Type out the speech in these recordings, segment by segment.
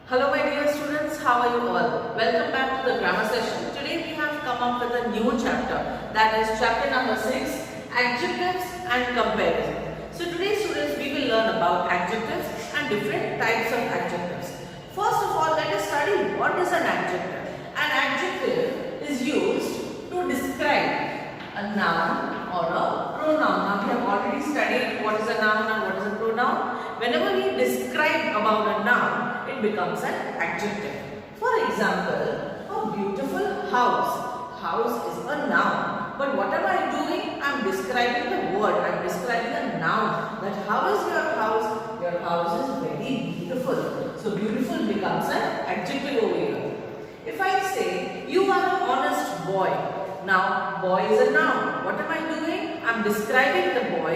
Hello my dear students, how are you all? Welcome back to the grammar session. Today we have come up with a new chapter, that is chapter number 6, Adjectives and Comparison. So today students we will learn about adjectives and different types of adjectives. First of all, let us study what is an adjective. An adjective is used to describe a noun or a pronoun. Now we have already studied what is a noun and what is a pronoun. Whenever we describe about a noun, it becomes an adjective. For example, a beautiful house. House is a noun. But what am I doing? I am describing the word. I am describing a noun. That how is your house? Your house is very beautiful. So beautiful becomes an adjective over here. If I say, you are an honest boy. Now, boy is a noun. What am I doing? I am describing the boy.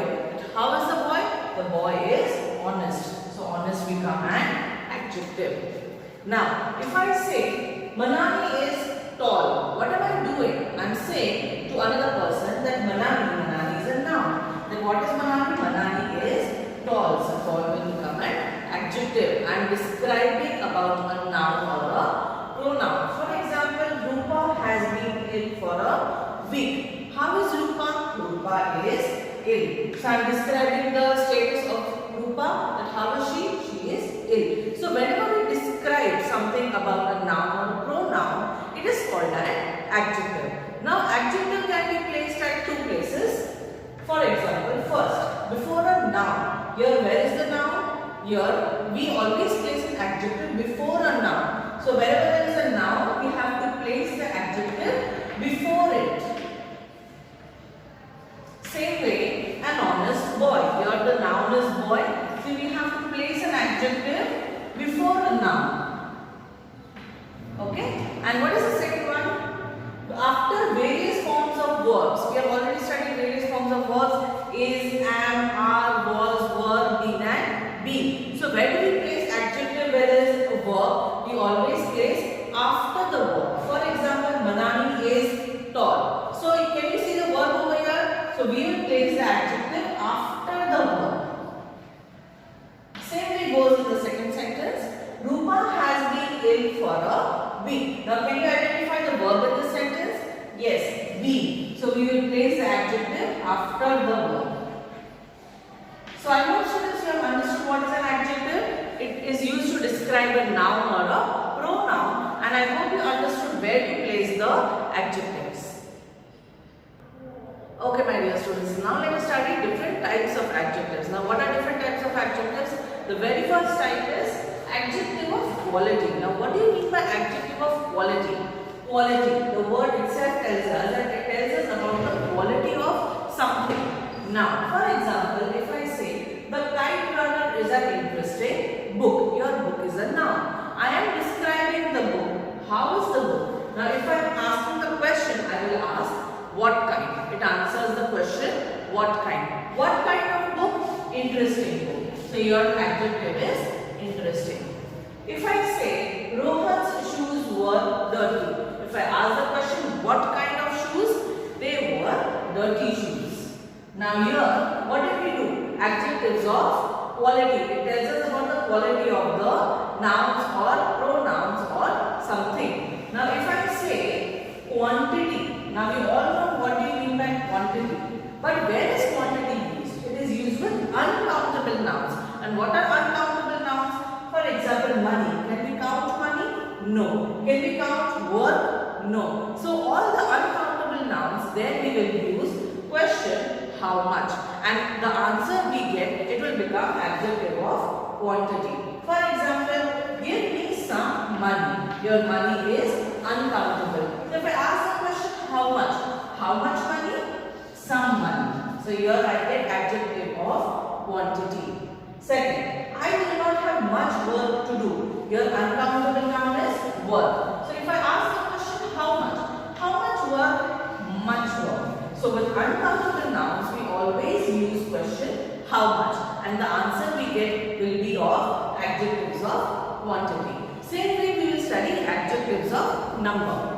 How is the boy? The boy is honest. So, honest become an adjective. Now, if I say, Manani is tall. What am I doing? I am saying to another person that Manani is a noun. Then what is Manani? Manani is tall. So, tall will become an adjective. I am describing about a noun or a pronoun. For example, Rupa has been ill for a week. How is Rupa? Rupa is ill. So I am describing the status of Rupa, that how is she? She is ill. So whenever we describe something about a noun or a pronoun, it is called an adjective. Now adjective can be placed at two places. For example, first, before a noun. Here where is the noun? Here we always place an adjective before a noun. So wherever there is a noun, we have to place the adjective before it. Same way, an honest boy. Here the noun is boy. So we have to place an adjective before a noun. Okay? And what is the second one? After various forms of verbs. We have already studied various forms of verbs. Is, am, are, was, were, been and be. So where do we place adjective where there is a verb? We always place after the verb. For example, Manani is tall. So can you see the verb over here? So we will place the adjective after the verb. Same way goes in the second sentence. Rupa has been ill for a week. Now can you identify the verb in this sentence? Yes, be. So we will place the adjective after the verb. So I hope students you have understood what is an adjective. It is used to describe a noun or a pronoun, and I hope you understood where to place the adjectives. Okay my dear students, now let us study different types of adjectives. Now what are different types of adjectives? The very first type is adjective of quality. Now what do you mean by adjective of quality? Quality, the word itself tells us that it tells us about the quality of something. Now for example, if I say the Kite Runner is an interesting book. Your book is a noun. I am describing the book. How is the book? Now if I am asking the question, I will ask what kind. It answers the question what kind. What kind of book? Interesting book. So your adjective is interesting. If I say Rohan's shoes were dirty. If I ask the question what kind of shoes? They were dirty shoes. Now here what did we do? Adjectives of quality. It tells us about the quality of the nouns or pronouns or something. Now if I say quantity. Now you all know what do you mean by quantity. But where is quantity used? It is used with uncountable nouns. And what are uncountable nouns? For example, money. Can we count money? No. Can we count work? No. So all the uncountable nouns, then we will use question how much. And the answer we get, it will become adjective of quantity. For example, give me some money. Your money is uncountable. So if I ask the question how much? How much money? Some money. So here I get adjective of quantity. Second, I do not have much work to do. Your uncountable noun is work. So if I ask the question how much? How much work? Much work. So with uncountable nouns, we always use question how much, and the answer we get will be of adjectives of quantity. Same way we will study adjectives of number.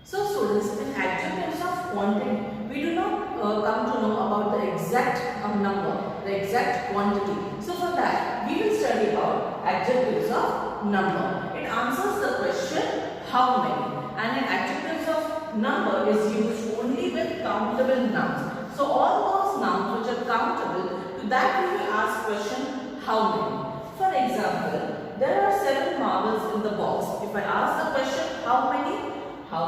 So students, in adjectives of quantity, we do not come to know about the exact number, the exact quantity. So for that, we will study about adjectives of number. It answers the question how many, and in adjectives of number is used only with countable nouns. So all those nouns which are countable, to that we will ask question how many. For example, there are 7 marbles in the box. If I ask the question how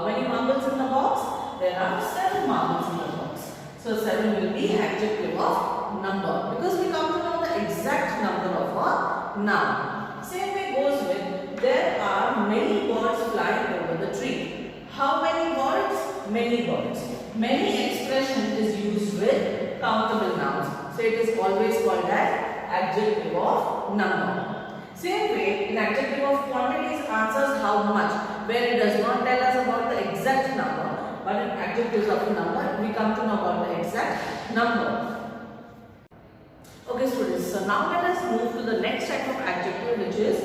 many marbles in the box? There are 7 marbles in the box. So 7 will be adjective of number because we come to know the exact number of a noun. Same way goes with there are many birds flying over the tree. How many birds? Many birds. Many expression is used with countable nouns. So it is always called as adjective of number. Same way, in adjective of quantities answers how much, where it does not tell us about the exact number, but in adjectives of number, we come to know about the exact number. Okay students, so now let us move to the next type of adjective, which is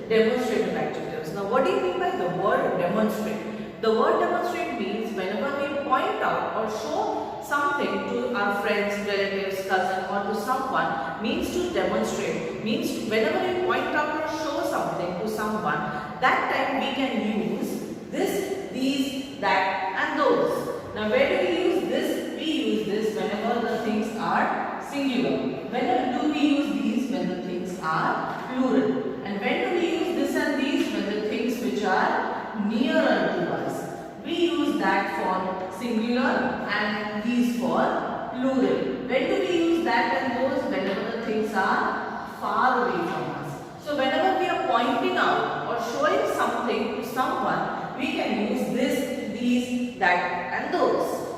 demonstrative adjectives. Now what do you mean by the word demonstrate? The word demonstrate means whenever we point out or show something to our friends, relatives, cousin or to someone, means to demonstrate, means whenever we point out or show something to someone, that time we can use this, these, that and those. Now where do we use this? We use this whenever the things are singular. When do we use these? When the things are plural. And when do we use this and these? When the things which are nearer to us. We use that for singular and these for plural. When do we use that and those? Whenever the things are far away from us. So whenever we are pointing out or showing something to someone, we can use this, these, that and those.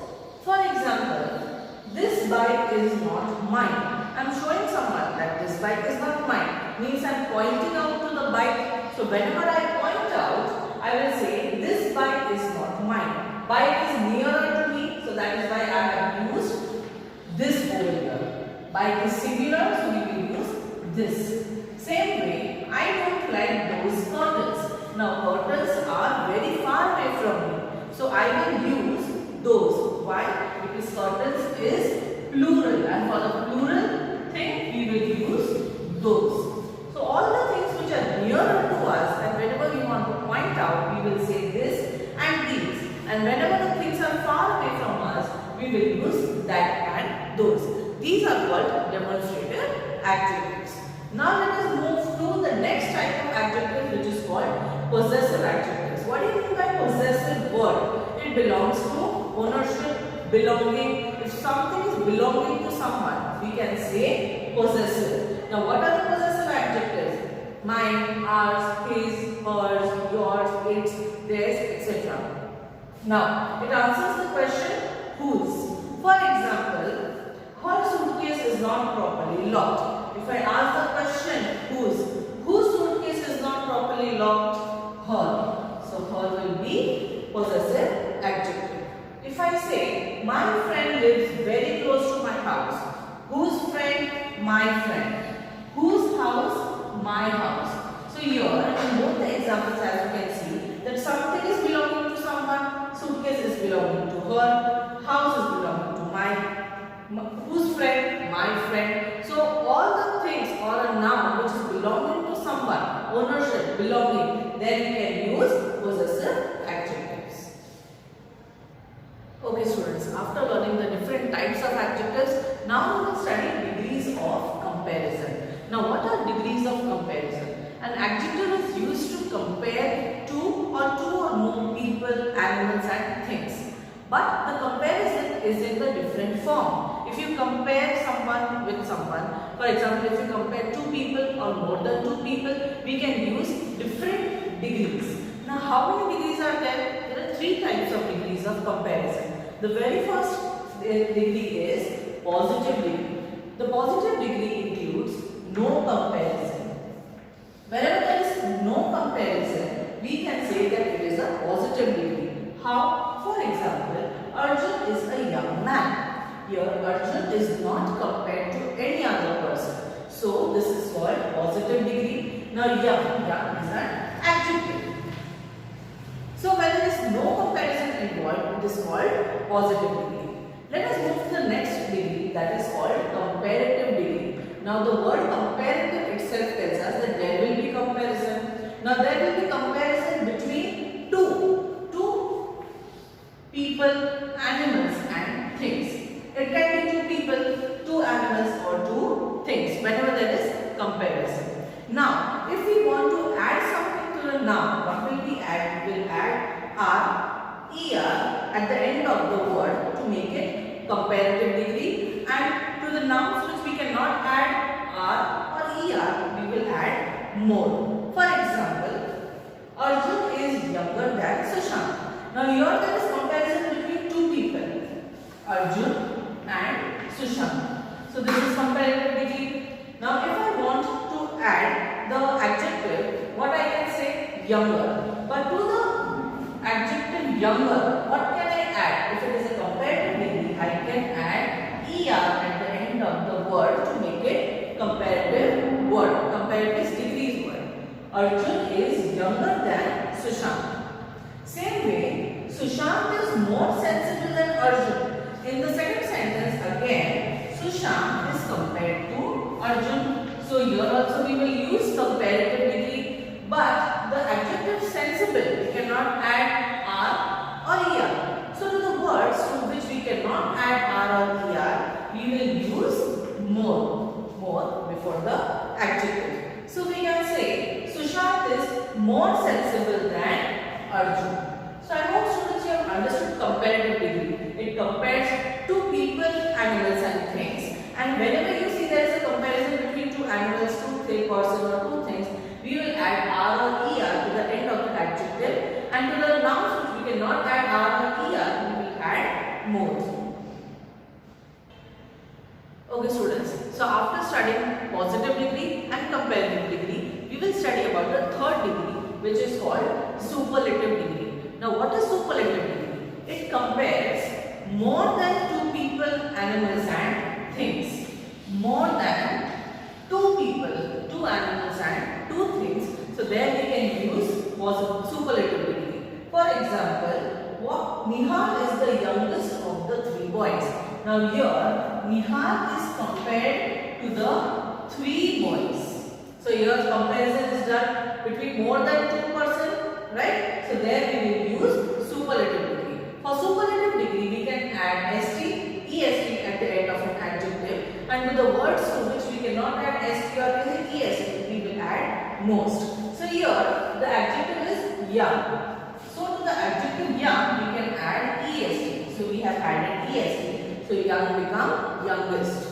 For example, this bike is not mine. I am showing someone that this bike is not mine. Means I am pointing out to the bike. So whenever I point out, I will say this bike is not mine. Bike is nearer to me, so that is why I have used this over here. Bike is singular, so we will use this. Same way, I don't like those curtains. Now curtains are very far away from me, so I will use those. Why? Because curtains is plural, and for the plural thing we will use those. So all the things which are nearer to us, and whenever we want to point out, we will say this and these. And whenever the things are far away from us, we will use that and those. These are called demonstrative adjectives. Now let us move to the next type of adjective, which is called possessive adjectives. What do you mean by possessive word? It belongs to ownership, belonging. If something is belonging to someone, we can say possessive. Now what are the possessive adjectives? Mine, ours, his, hers, yours, its, theirs, etc. Now, it answers the question whose. For example, her suitcase is not properly locked. If I ask the question whose suitcase is not properly locked? Her. So, her will be possessive adjective. If I say, my friend lives very close to my house. Whose friend? My friend. Whose house? My house. So, here in both the examples, as you can see, that something is belonging to someone, suitcase is belonging to her, house is belonging to whose friend? My friend. So all the things or a noun which is belonging to someone, ownership, belonging, then we can use possessive adjectives. Okay students, after learning the different types of adjectives, now we will study degrees of comparison. Now what are degrees of comparison? An adjective is used to compare two or more people, animals and things. But the comparison is in the different form. If you compare someone with someone, for example, if you compare two people or more than two people, we can use different degrees. Now how many degrees are there? There are 3 types of degrees of comparison. The very first degree is positive degree. The positive degree includes no comparison. Wherever there is no comparison, we can say that it is a positive degree. How? For example, Arjun is a young man. Here Arjun is not compared to any other person. So this is called positive degree. Now young is an adjective. So when there is no comparison involved, it is called positive degree. Let us move to the next degree, that is called comparative degree. Now the word comparative itself tells us that there will be Now there will be comparison between two people, animals and things. It can be two people, two animals or two things whenever there is comparison. Now if we want to add something to the noun, what will we add? We will add R, ER at the end of the word to make it comparative degree, and to the nouns which we cannot add R or ER, we will add more. For example, Arjun is younger than Sushant. Now here there is comparison between two people, Arjun and Sushant. So this is comparative degree. Now if I want to add the adjective, what I can say? Younger. But to the adjective younger, what can I add? If it is a comparative degree, I can add ER at the end of the word to make it comparative word, comparative degrees word. Arjun is younger than Sushant. Same way, Sushant is more sensible than Arjun. In the second sentence again, Sushant is compared to Arjun. So here also we will use comparative degree, but the adjective sensible we cannot add R or ER. So to the words to which we cannot add R or ER, we will use more before the adjective. So we can say Sushant is more sensible than Arjun. So I hope students you have understood comparative degree. It compares two people, animals and things. And whenever you see there is a comparison between two animals, two person or two things, we will add R or ER to the end of the adjective, and to the nouns which we cannot add R or ER, we will add more. Okay students, so after studying positive degree and comparative degree, we will study about the third degree, which is called superlative degree. Now what is superlative degree? It compares more than two people, animals and things. More than two people, two animals and two things. So there we can use superlative degree. For example, Nihal is the youngest of the three boys. Now here Nihal is compared to the three boys. So here comparison is done between more than two person, right? So there we will use superlative degree. For superlative degree we can add ST, EST at the end of an adjective, and to the words to which we cannot add ST or EST, we will add most. So here the adjective is young. So to the adjective young we can add EST. So we have added EST. So young become youngest.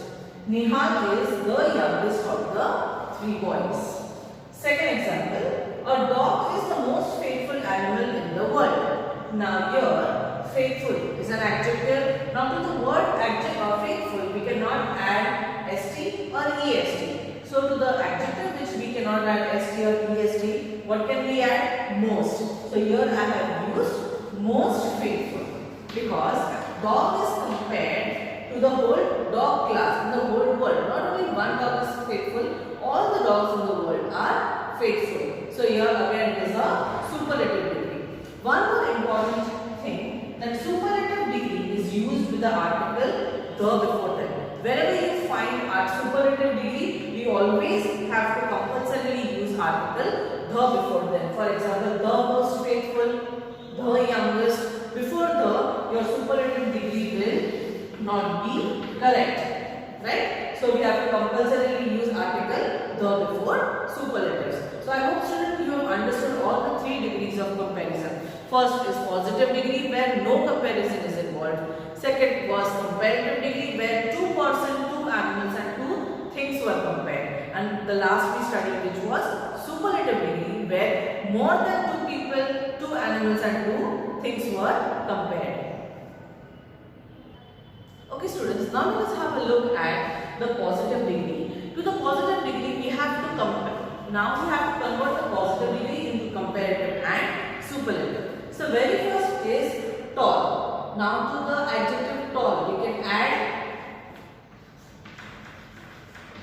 Nihal is the youngest of the three boys. Second example, a dog is the most faithful animal in the world. Now here faithful is an adjective. Now to the word adjective or faithful we cannot add ST or EST. So to the adjective which we cannot add ST or EST, what can we add? Most. So here I have used most faithful because dog is compared to the whole dog class in the whole world. Not only one dog is faithful, all the dogs in the world are faithful. So here again it is a superlative degree. One more important thing, that superlative degree is used with the article the before them. Wherever you find our superlative degree, we always have to compulsorily use article the before them. For example, the most faithful, the youngest. Before the, your superlative degree will not be correct, right? So we have to compulsorily use article the before superlatives. So I hope students you have understood all the three degrees of comparison. First is positive degree where no comparison is involved. Second was comparative degree where two person, two animals and two things were compared. And the last we studied which was superlative degree where more than two people, two animals and two things were compared. Okay students, now let us have a look at the positive degree. To the positive degree we have to compare. Now we have to convert the positive degree into comparative and superlative. So very first is tall. Now to the adjective tall we can add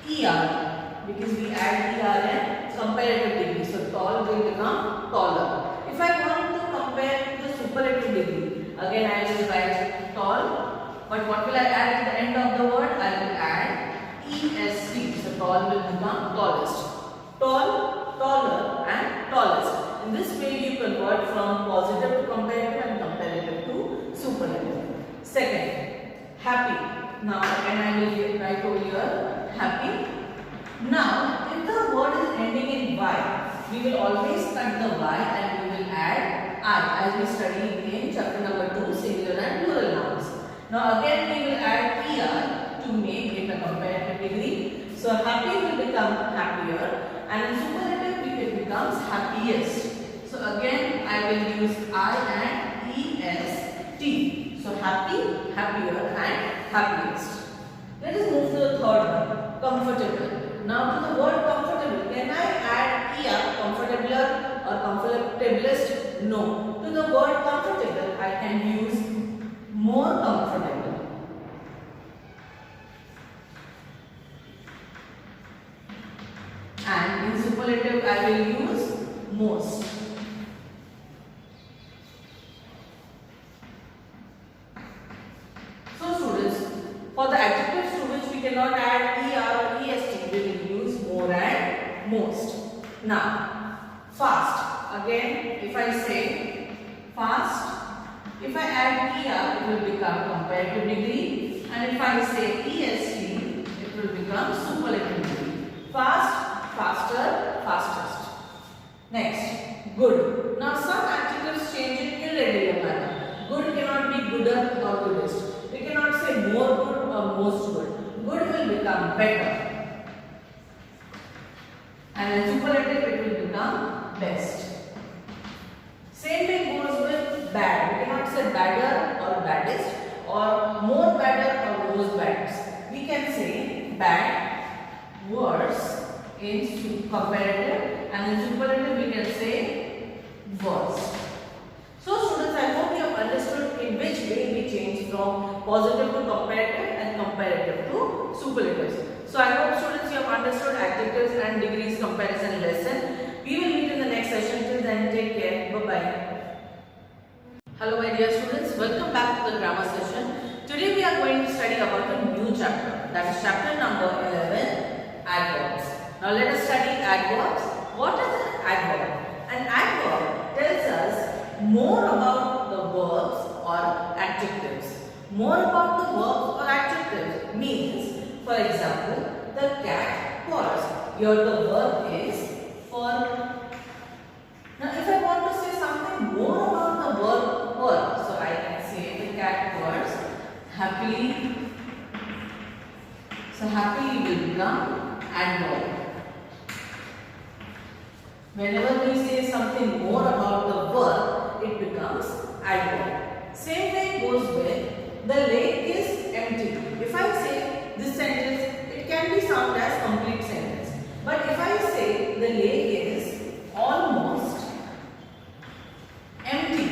ER because we add ER in comparative degree. So tall will become taller. If I want to compare to the superlative degree, again I will write tall, but what will I add at the end of the word? I will add EST. So tall will become tallest. Tall, taller and tallest. a word from positive to comparative and comparative to superlative. Second, happy. Now again I will write over here happy. Now if the word is ending in y, we will always cut the y and we will add I, as we studied in chapter number 2, singular and plural nouns. Now again we will add er to make it a comparative degree. So happy will become happier and in superlative it becomes happiest. So again I will use I and est. So happy, happier and happiest. Let us move to the third one, comfortable. Now to the word comfortable, can I add er, comfortabler or comfortablest? No. To the word comfortable I can use more comfortable. And in superlative I will use most. So students, for the adjectives to which we cannot add er or est, we will use more and most. Now, fast. Again, if I say fast, if I add er, it will become comparative degree, and if I say est, it will become superlative degree. Fast, faster, fastest. Next, good. Now some adjectives change in irregular manner. Good cannot be gooder or goodest. We cannot say more good or most good. Good will become better. And in superlative it will become best. Same thing goes with bad. We cannot say badder or baddest or more badder or most baddest. We can say bad, worse in comparative, and in superlative we can say worse. So students, I hope you have understood in which way we change from positive to comparative and comparative to superlatives. So I hope students you have understood adjectives and degrees comparison lesson. We will meet in the next session. Till then, take care. Bye-bye. Hello my dear students, welcome back to the grammar session. Today we are going to study about a new chapter, that is chapter number 11, adverbs. Now let us study adverbs. What is an adverb? An adverb tells us more about the verbs or adjectives. More about the verbs or adjectives means, for example, the cat purrs. Here the verb is purr. Now if I want to say something more about the verb purr, so I can say the cat purrs happily. So happily will become adverb. Whenever we say something more about the verb, it becomes adverb. Same thing goes with the lake is empty. If I say this sentence, it can be sound as complete sentence. But if I say the lake is almost empty,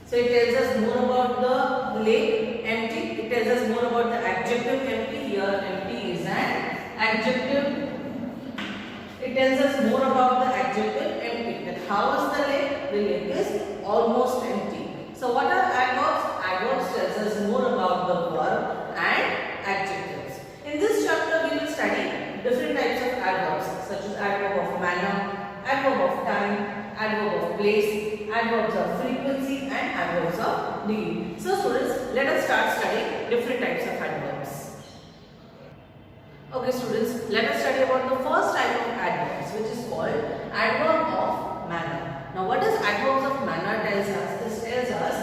so it tells us more about the lake empty. It tells us more about the adjective empty. Here empty is an adjective. It tells us more about the adjective empty. That how is the lake? The lake is almost empty. So what are adverbs? Adverbs tells us more about the verb and adjectives. In this chapter we will study different types of adverbs such as adverb of manner, adverb of time, adverb of place, adverbs of frequency and adverbs of degree. So students, let us start studying different types of adverbs. Okay students, let us study about the first type of adverbs, which is called adverb of manner. Now what does adverbs of manner tells us? This tells us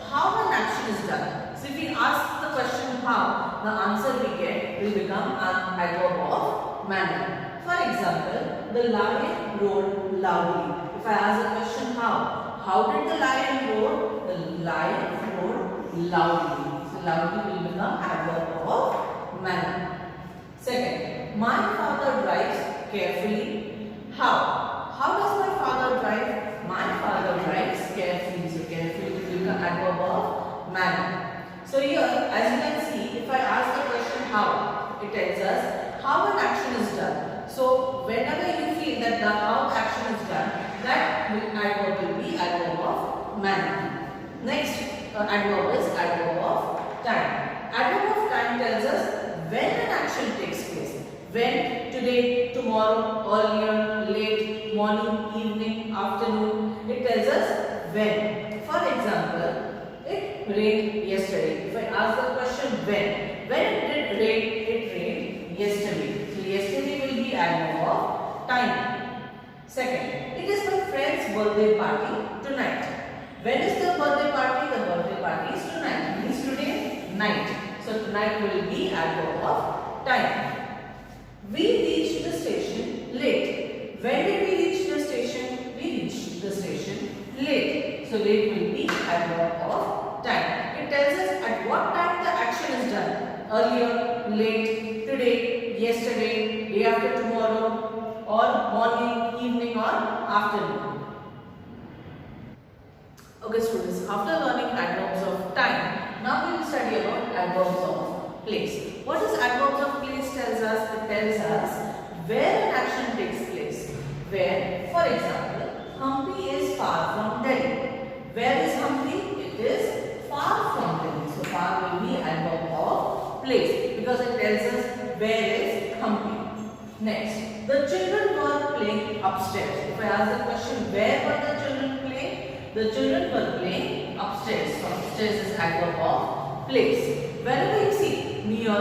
how an action is done. So if we ask the question how, the answer we get will become an adverb of manner. For example, the lion roared loudly. If I ask the question how did the lion roar? The lion roared loudly. So loudly will become adverb of manner. Second, my father drives carefully. How does my father drive? My father drives carefully. So carefully will become adverb of manner. So here, as you can see, if I ask the question how, it tells us how an action is done. So whenever you feel that the how action is done, that adverb will be adverb of manner. Next adverb is adverb of time. Adverb of time tells us when an action takes place. When, today, tomorrow, earlier, late, morning, evening, afternoon. It tells us yesterday. If I ask the question when it did rain, it rained yesterday. So yesterday will be adverb of time. Second, it is my friend's birthday party tonight. When is the birthday party? The birthday party is tonight. Means today night. So tonight will be adverb of time. We reached the station late. When did we reach the station? We reached the station late. So late will be adverb of time. It tells us at what time the action is done. Earlier, late, today, yesterday, day after tomorrow, or morning, evening, or afternoon. Okay students, after learning adverbs of time, now we will study about adverbs of place. What does adverbs of place tells us? It tells us where an action takes place. Where, for example, Hampi is far from Delhi. Where is Hampi? It is far from Delhi. So far will be adverb of place because it tells us where is Hampi. Next, the children were playing upstairs. If I ask the question, where were the children playing? The children were playing upstairs. So upstairs is adverb of place. Wherever you see near,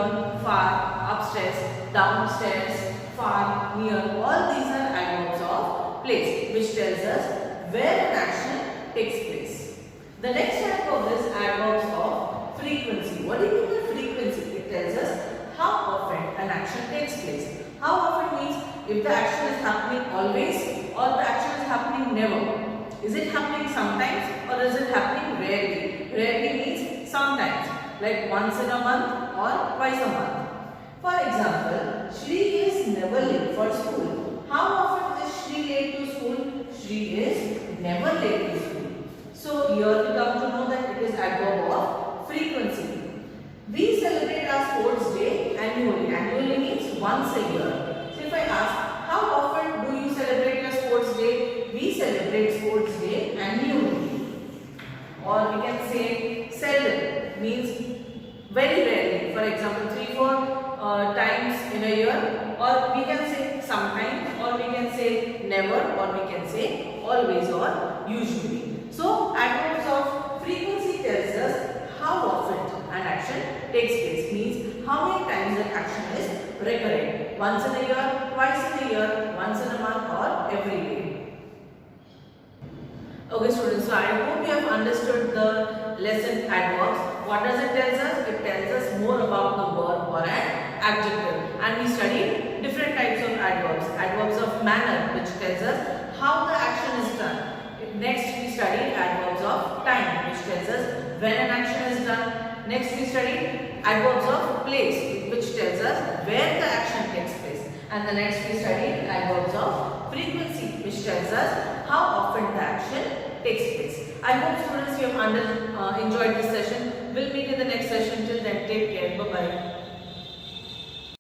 far, upstairs, downstairs, far, near, all these are adverbs of place, which tells us where an action takes place. The next adverb is adverbs of frequency. What do you mean by frequency? It tells us how often an action takes place. How often means if the action is happening always or the action is happening never. Is it happening sometimes or is it happening rarely? Rarely means sometimes, like once in a month or twice a month. For example, Shri is never late for school. How often is Shri late to school? Shri is never late to school. So here we come to know that it is adverb of frequency. We celebrate our sports day annually. Annually means once a year. So if I ask, how often do you celebrate your sports day? We celebrate sports day annually. Or we can say seldom means very rarely. For example, 3-4 times in a year. Or we can say sometimes, or we can say never, or we can say always or usually. So adverbs of frequency tells us how often an action takes place. Means how many times an action is recurrent. Once in a year, twice in a year, once in a month, or every day. Okay students, so I hope you have understood the lesson adverbs. What does it tell us? It tells us more about the verb or an adjective. And we studied different types of adverbs. Adverbs of manner, which tells us how the action is done. Next we studied adverbs of time, which tells us when an action is done. Next we studied adverbs of place, which tells us where the action takes place. And the next we studied adverbs of frequency, which tells us how often the action takes place. I hope students you have enjoyed this session. We'll meet in the next session. Till then, take care. Bye-bye.